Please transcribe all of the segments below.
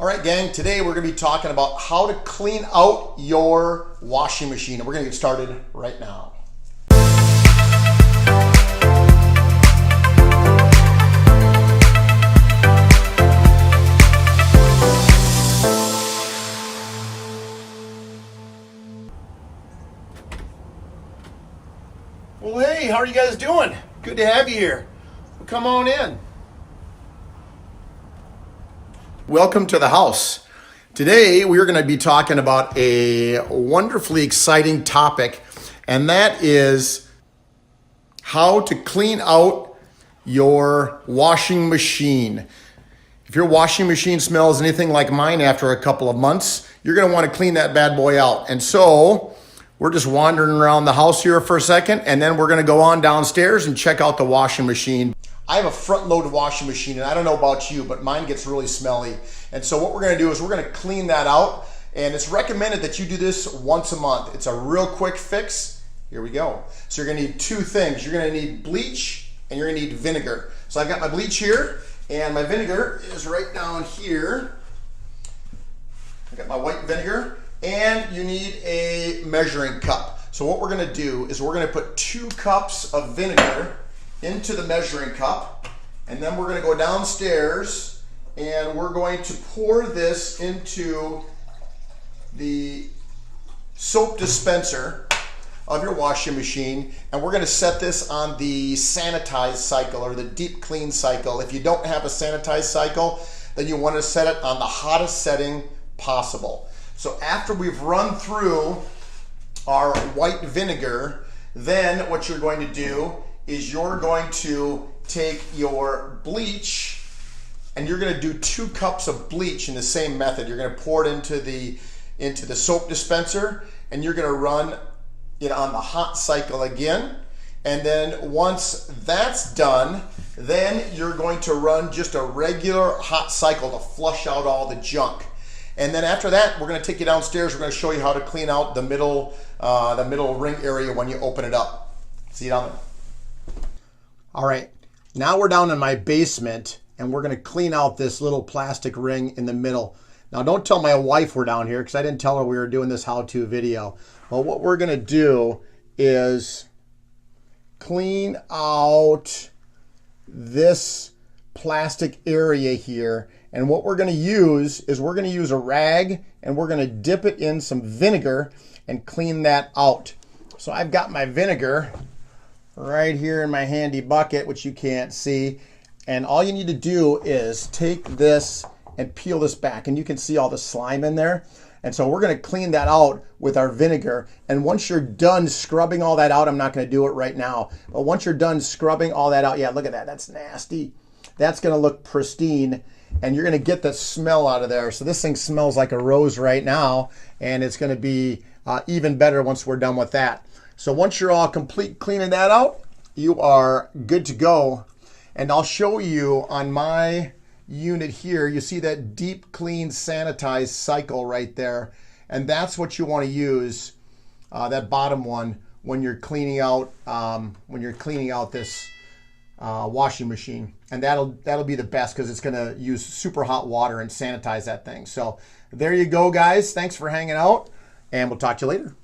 All right, gang, today we're going to be talking about how to clean out your washing machine, and we're going to get started right now. Well, hey, how are you guys doing? Good to have you here. Well, come on in. Welcome to the house. Today we are going to be talking about a wonderfully exciting topic, and that is how to clean out your washing machine. If your washing machine smells anything like mine after a couple of months, you're going to want to clean that bad boy out. And so we're just wandering around the house here for a second, and then we're going to go on downstairs and check out the washing machine. I have a front-loaded washing machine, and I don't know about you, but mine gets really smelly. And so what we're going to do is we're going to clean that out, and it's recommended that you do this once a month. It's a real quick fix. Here we go. So you're going to need two things. You're going to need bleach, and you're going to need vinegar. So I've got my bleach here, and my vinegar is right down here. I got my white vinegar, and you need a measuring cup. So what we're going to do is we're going to put 2 cups of vinegar into the measuring cup, and then we're going to go downstairs and we're going to pour this into the soap dispenser of your washing machine, and we're going to set this on the sanitize cycle or the deep clean cycle. If you don't have a sanitize cycle, then you want to set it on the hottest setting possible. So after we've run through our white vinegar, then what you're going to do is you're going to take your bleach, and you're going to do 2 cups of bleach in the same method. You're going to pour it into the soap dispenser, and you're going to run it on the hot cycle again. And then once that's done, then you're going to run just a regular hot cycle to flush out all the junk. And then after that, we're going to take you downstairs. We're going to show you how to clean out the middle ring area when you open it up. See you down there. All right, now we're down in my basement, and we're going to clean out this little plastic ring in the middle. Now, don't tell my wife we're down here, because I didn't tell her we were doing this how-to video. Well, what we're going to do is clean out this plastic area here. And what we're going to use is we're going to use a rag, and we're going to dip it in some vinegar and clean that out. So I've got my vinegar right here in my handy bucket, which you can't see. And all you need to do is take this and peel this back, and you can see all the slime in there. And so we're going to clean that out with our vinegar. And once you're done scrubbing all that out, I'm not going to do it right now, but once you're done scrubbing all that out, yeah, look at that, that's nasty. That's going to look pristine, and you're going to get the smell out of there. So this thing smells like a rose right now, and it's going to be even better once we're done with that. So once you're all complete cleaning that out, you are good to go. And I'll show you on my unit here, you see that deep clean sanitize cycle right there. And that's what you want to use, that bottom one, when you're cleaning out this washing machine. And that'll be the best, because it's going to use super hot water and sanitize that thing. So there you go, guys. Thanks for hanging out, and we'll talk to you later.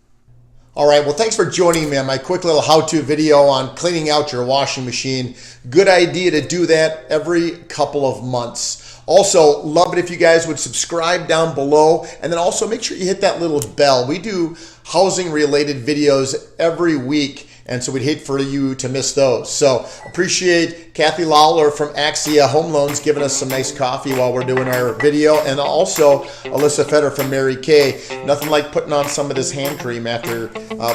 All right, well, thanks for joining me on my quick little how-to video on cleaning out your washing machine. Good idea to do that every couple of months. Also, love it if you guys would subscribe down below, and then also make sure you hit that little bell. We do housing-related videos every week, and so we'd hate for you to miss those. So appreciate Kathy Lawler from Axia Home Loans giving us some nice coffee while we're doing our video, and also Alyssa Fetter from Mary Kay. Nothing like putting on some of this hand cream after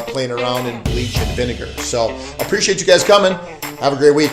playing around in bleach and vinegar. So appreciate you guys coming. Have a great week.